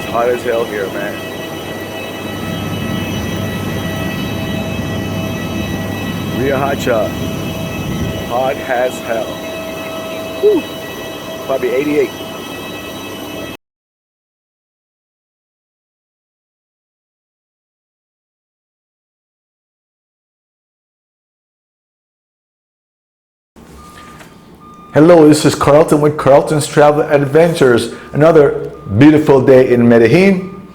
hot as hell here, man. Riohacha, hot as hell. Whew. Probably 88. Hello, this is Carlton with Carlton's Travel Adventures. Another beautiful day in Medellin.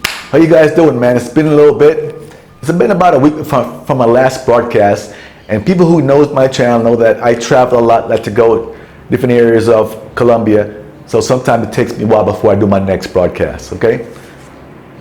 How you guys doing, man? It's been a little bit. It's been about a week from my last broadcast, and people who knows my channel know that I travel a lot, like to go different areas of Colombia. So sometimes it takes me a while before I do my next broadcast, okay?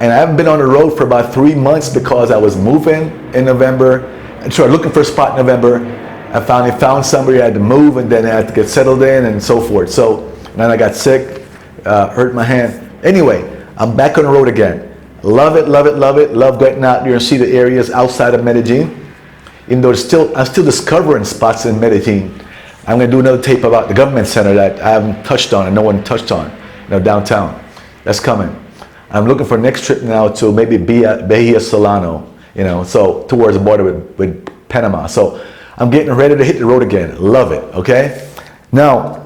And I haven't been on the road for about 3 months because I was moving in November, and so looking for a spot in November. I finally found somebody. I had to move, and then I had to get settled in and so forth. So then I got sick, hurt my hand. Anyway, I'm back on the road again. Love it, love it, love it. Love getting out there and see the areas outside of Medellin. Even though I'm still discovering spots in Medellin. I'm going to do another tape about the government center that I haven't touched on and no one touched on, downtown. That's coming. I'm looking for next trip now to maybe Bahia Solano, so towards the border with Panama. So I'm getting ready to hit the road again. Love it, okay? Now,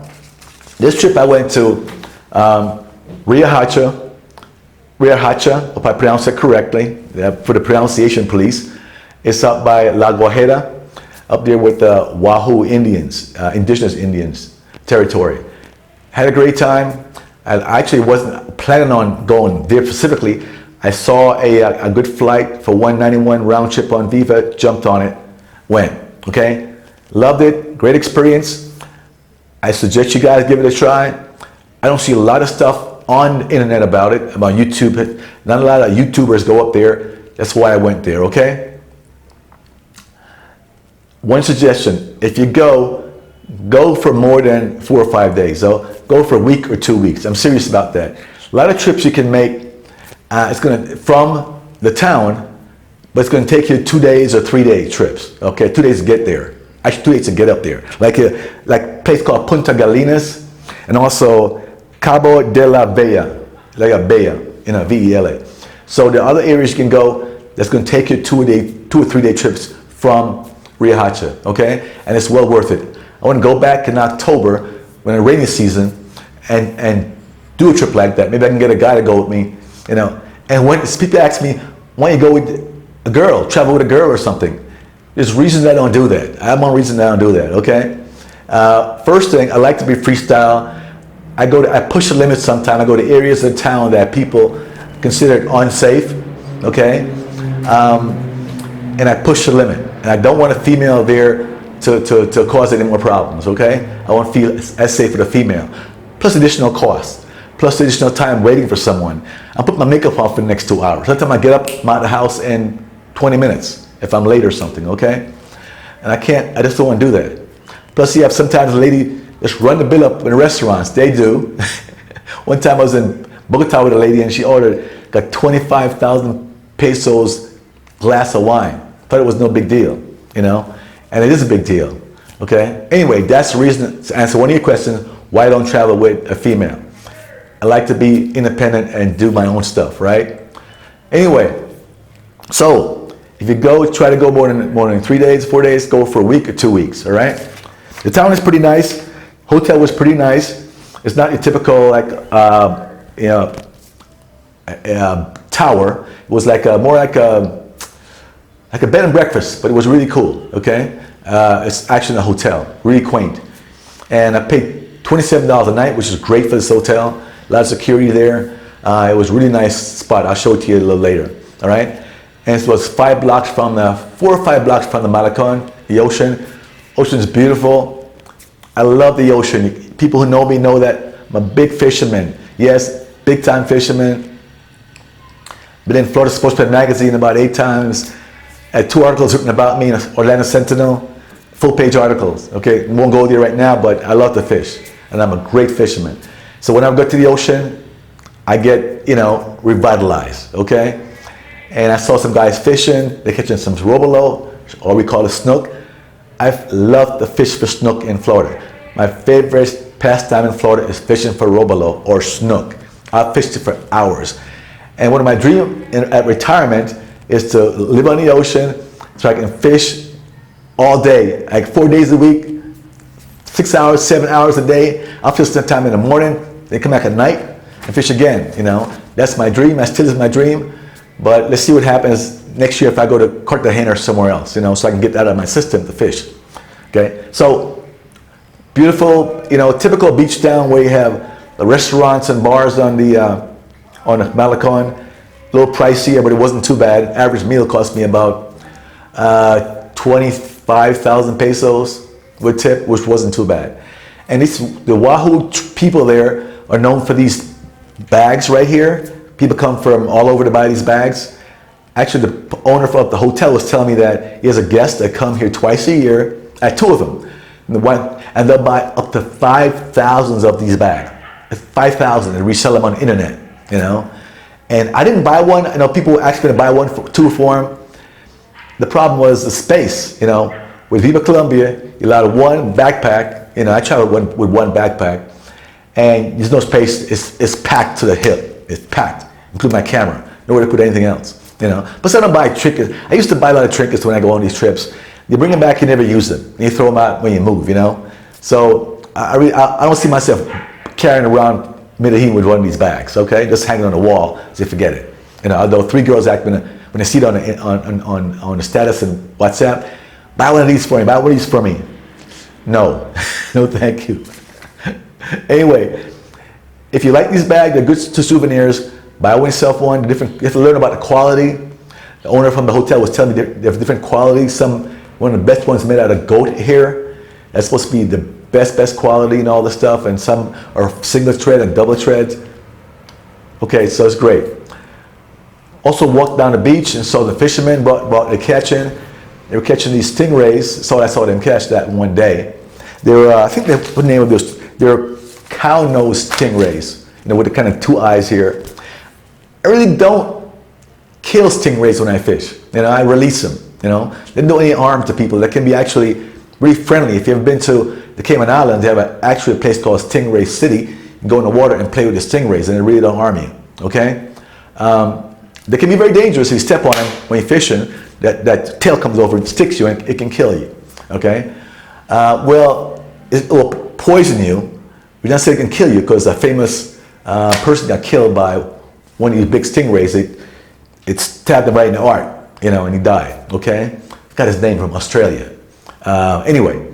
this trip I went to Riohacha, if I pronounce it correctly, for the pronunciation please. It's up by La Guajira, up there with the Wayuu Indians, indigenous Indians territory. Had a great time. I actually wasn't planning on going there specifically. I saw a good flight for 191 round trip on Viva, jumped on it, went. Okay, loved it, great experience. I suggest you guys give it a try. I don't see a lot of stuff on the internet about it, about YouTube. Not a lot of YouTubers go up there. That's why I went there, okay? One suggestion, if you go for more than 4 or 5 days. So go for a week or 2 weeks. I'm serious about that. A lot of trips you can make, from the town, but it's going to take you 2 days or 3 day trips. Okay, 2 days to get there. Actually, 2 days to get up there. Like a place called Punta Gallinas, and also Cabo de la Vela, like a Vela, V-E-L-A. So the other areas you can go, that's going to take you 2 or 3 day trips from Riohacha. Okay, and it's well worth it. I want to go back in October when it's rainy season and do a trip like that. Maybe I can get a guy to go with me. And when people ask me, why don't you go with a girl, travel with a girl or something? There's reasons I don't do that. I have one reason I don't do that, okay? First thing, I like to be freestyle. I push the limits sometimes. I go to areas of town that people consider unsafe, okay? And I push the limit. And I don't want a female there to cause any more problems, okay? I want to feel as safe with a female. Plus additional costs. Plus additional time waiting for someone. I put my makeup on for the next 2 hours. Sometimes I get up, I'm out of the house in 20 minutes if I'm late or something, okay? And I just don't want to do that. Plus you have sometimes a lady just run the bill up in the restaurants. They do. One time I was in Bogota with a lady and she ordered like 25,000 pesos glass of wine. Thought it was no big deal, And it is a big deal, okay? Anyway, that's the reason to answer one of your questions, why I don't travel with a female. I like to be independent and do my own stuff, right? Anyway, so if you try to go more than 3 days, 4 days, go for a week or 2 weeks, all right? The town is pretty nice. Hotel was pretty nice. It's not your typical tower. It was more like a bed and breakfast, but it was really cool, okay? It's actually a hotel, really quaint. And I paid $27 a night, which is great for this hotel. A lot of security there. It was a really nice spot. I'll show it to you a little later. All right? And it was 4 or 5 blocks from the Malecon, the ocean. Ocean's beautiful. I love the ocean. People who know me know that I'm a big fisherman. Yes, big time fisherman. Been in Florida Sportsman magazine about 8 times. I had 2 articles written about me in Orlando Sentinel. Full page articles. Okay, won't go there right now, but I love to fish. And I'm a great fisherman. So when I go to the ocean, I get, revitalized, okay? And I saw some guys fishing. They're catching some robalo, or we call it snook. I've loved to fish for snook in Florida. My favorite pastime in Florida is fishing for robalo or snook. I fished it for hours. And one of my dreams at retirement is to live on the ocean so I can fish all day, like 4 days a week, 6 hours, 7 hours a day. I'll fish some time in the morning, then come back at night and fish again, you know. That's my dream, that still is my dream. But let's see what happens next year if I go to Cartagena or somewhere else, you know, so I can get that out of my system to fish. Okay, so beautiful, you know, typical beach town where you have the restaurants and bars on the Malecon. A little pricier, but it wasn't too bad. Average meal cost me about 25,000 pesos with tip, which wasn't too bad. And the Wayuu people there are known for these bags right here. People come from all over to buy these bags. Actually, the owner of the hotel was telling me that he has a guest that come here twice a year, two of them, and they'll buy up to 5,000 of these bags. 5,000 and resell them on the internet, you know. And I didn't buy one. I know people asked me to buy one two for them. The problem was the space, you know. With Viva Colombia, you're allowed one backpack. You know, I traveled with one backpack, and there's no space. It's packed to the hip. It's packed, including my camera. Nowhere to put anything else, you know. But I don't buy trinkets. I used to buy a lot of trinkets when I go on these trips. You bring them back, you never use them. And you throw them out when you move, you know. So I don't see myself carrying around Medellin with one of these bags, okay? Just hanging on the wall as you forget it. You know, although 3 girls ask me when they see it on the status and WhatsApp, buy one of these for me, buy one of these for me. No, no thank you. Anyway, if you like these bags, they're good to souvenirs, buy one yourself one. You have to learn about the quality. The owner from the hotel was telling me they have different qualities. One of the best ones made out of goat hair. That's supposed to be the best quality and all this stuff, and some are single thread and double threads. Okay, so it's great. Also walked down the beach and saw the fishermen brought the catch in. They were catching these stingrays, so I saw them catch that one day. They were, I think that's the name of this, they're cow-nosed stingrays, you know, with the kind of 2 eyes here. I really don't kill stingrays when I fish. You know, I release them, you know. They don't do any harm to people. That can be actually really friendly. If you've ever been to the Cayman Islands, they have actually a place called Stingray City. You go in the water and play with the stingrays, and they really don't harm you, okay? They can be very dangerous if you step on them when you're fishing. That tail comes over and sticks you, and it can kill you, okay? Well, it will poison you. We don't say it can kill you because a famous person got killed by one of these big stingrays. It stabbed him right in the heart, you know, and he died, okay? Got his name from Australia. Anyway,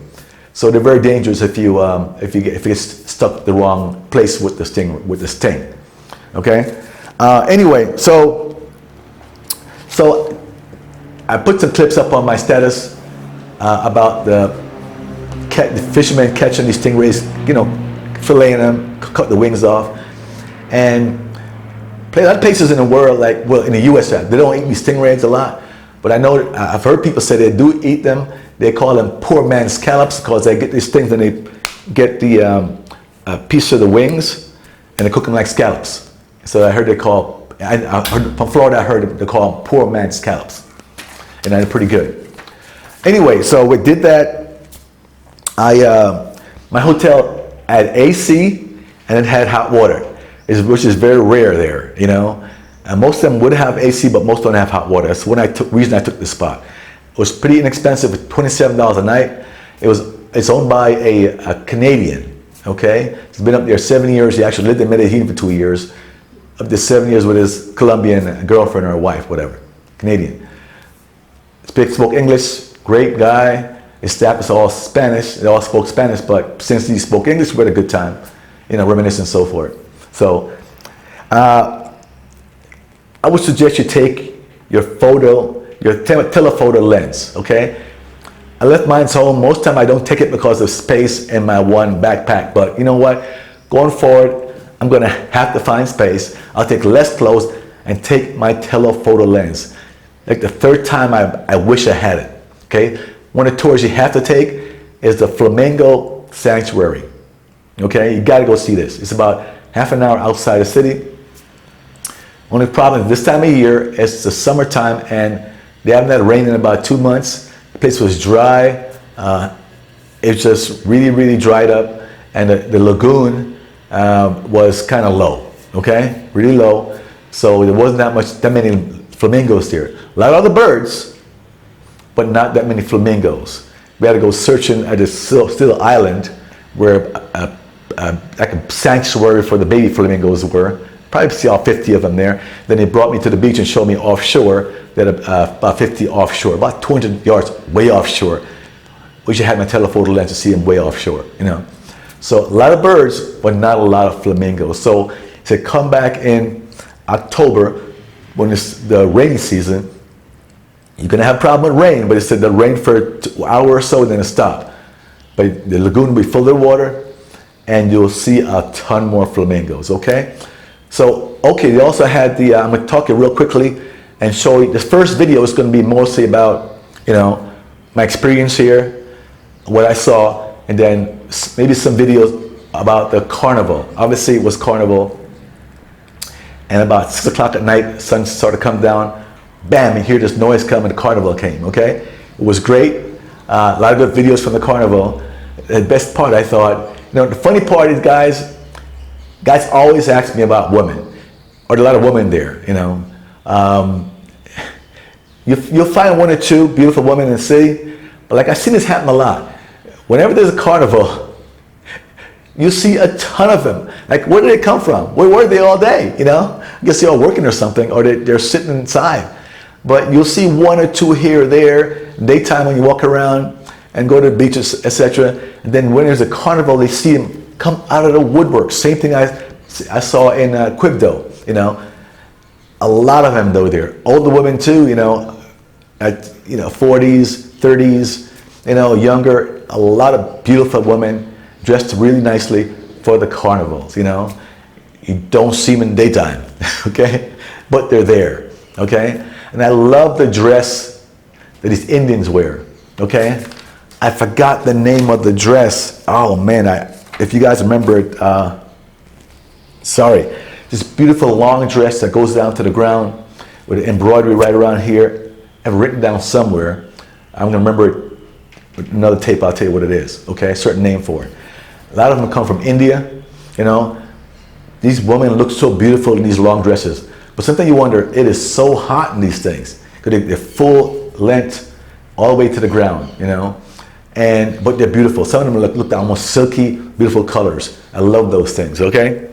so they're very dangerous if you get stuck the wrong place with the sting, okay? Anyway, so I put some clips up on my status about the fishermen catching these stingrays, you know, filleting them, cut the wings off, and a lot of places in the world, like, well, in the U.S., they don't eat these stingrays a lot, but I know I've heard people say they do eat them. They call them poor man's scallops because they get these things and they get the piece of the wings and they cook them like scallops. So I heard I heard from Florida, I heard they call them poor man's scallops, and they're pretty good. Anyway, so we did that. My hotel had AC and it had hot water, which is very rare there, you know. And most of them would have AC, but most don't have hot water. That's the reason I took this spot. It was pretty inexpensive, $27 a night. It's owned by a Canadian, okay? He's been up there 7 years. He actually lived in Medellin for 2 years. Up to 7 years with his Colombian girlfriend or wife, whatever, Canadian. Spoke English, great guy. His staff is all Spanish. They all spoke Spanish, but since he spoke English, we had a good time, you know, reminiscing and so forth. So I would suggest you take your telephoto lens, okay? I left mine home. Most time I don't take it because of space in my one backpack, but you know what? Going forward, I'm gonna have to find space. I'll take less clothes and take my telephoto lens. Like the 3rd time I wish I had it, okay? One of the tours you have to take is the Flamingo Sanctuary, okay? You gotta go see this. It's about half an hour outside the city. Only problem is this time of year, it's the summertime and they haven't had rain in about 2 months. The place was dry. It just really dried up, and the lagoon was kind of low, okay? Really low. So there wasn't that many flamingos there. A lot of other birds, but not that many flamingos. We had to go searching at this still island where like a sanctuary for the baby flamingos were. Probably see all 50 of them there. Then they brought me to the beach and showed me offshore. They had about 50 offshore, about 200 yards way offshore. Wish I had my telephoto lens to see them way offshore, you know. So a lot of birds, but not a lot of flamingos. So he said, come back in October when it's the rainy season. You're gonna have a problem with rain, but it said the rain for an hour or so, then it stopped. But the lagoon will be full of water, and you'll see a ton more flamingos, okay? So, okay, they also had the, I'm gonna talk you real quickly and show you, this first video is gonna be mostly about, you know, my experience here, what I saw, and then maybe some videos about the carnival. Obviously it was carnival, and about 6 o'clock at night, sun started to come down, bam, you hear this noise coming, the carnival came, okay? It was great, a lot of good videos from the carnival. The best part, I thought, you know, the funny part is, guys always ask me about women, or there are a lot of women there, you know. You'll find one or two beautiful women in the city, but like I've seen this happen a lot. Whenever there's a carnival, you see a ton of them. Like, where did they come from? Where were they all day, you know? I guess they're all working or something, or they're sitting inside. But you'll see one or two here or there, daytime when you walk around and go to the beaches, etc. And then when there's a carnival, they see them come out of the woodwork. Same thing I saw in Quibdo, you know. A lot of them though there. Older women too, you know, at 40s, 30s, you know, younger. A lot of beautiful women dressed really nicely for the carnivals, you know. You don't see them in the daytime, okay? But they're there, okay? And I love the dress that these Indians wear, okay? I forgot the name of the dress. Oh man, if you guys remember it, sorry. This beautiful long dress that goes down to the ground with embroidery right around here. I've written down somewhere. I'm gonna remember it with another tape. I'll tell you what it is, okay? A certain name for it. A lot of them come from India, you know. These women look so beautiful in these long dresses. But sometimes you wonder, it is so hot in these things. Because they're full length all the way to the ground, you know. But they're beautiful. Some of them look almost silky, beautiful colors. I love those things, okay?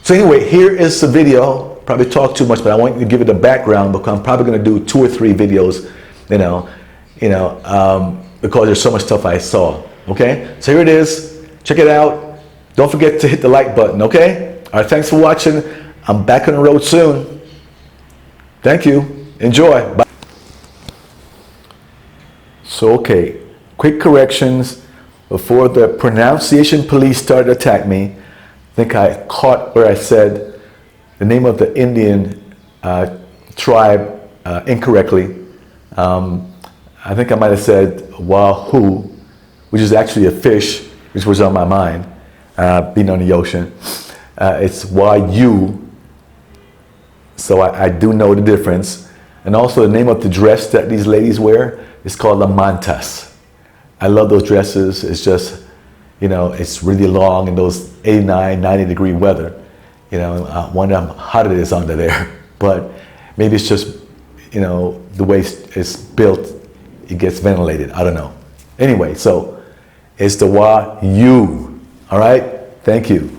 So anyway, here is the video. Probably talk too much, but I want you to give it a background because I'm probably going to do 2 or 3 videos, because there's so much stuff I saw, okay? So here it is. Check it out. Don't forget to hit the like button, okay? All right, thanks for watching. I'm back on the road soon. Thank you. Enjoy. Bye. So, okay, quick corrections. Before the pronunciation police started to attack me, I think I caught where I said the name of the Indian tribe incorrectly. I think I might have said Wayuu, which is actually a fish, which was on my mind, being on the ocean. It's Wayuu, so I do know the difference. And also the name of the dress that these ladies wear is called the mantas. I love those dresses. It's just, you know, it's really long in those 89, 90-degree weather. You know, I wonder how hot it is under there. But maybe it's just, you know, the way it's built, it gets ventilated. I don't know. Anyway, so it's the Wayuu. All right? Thank you.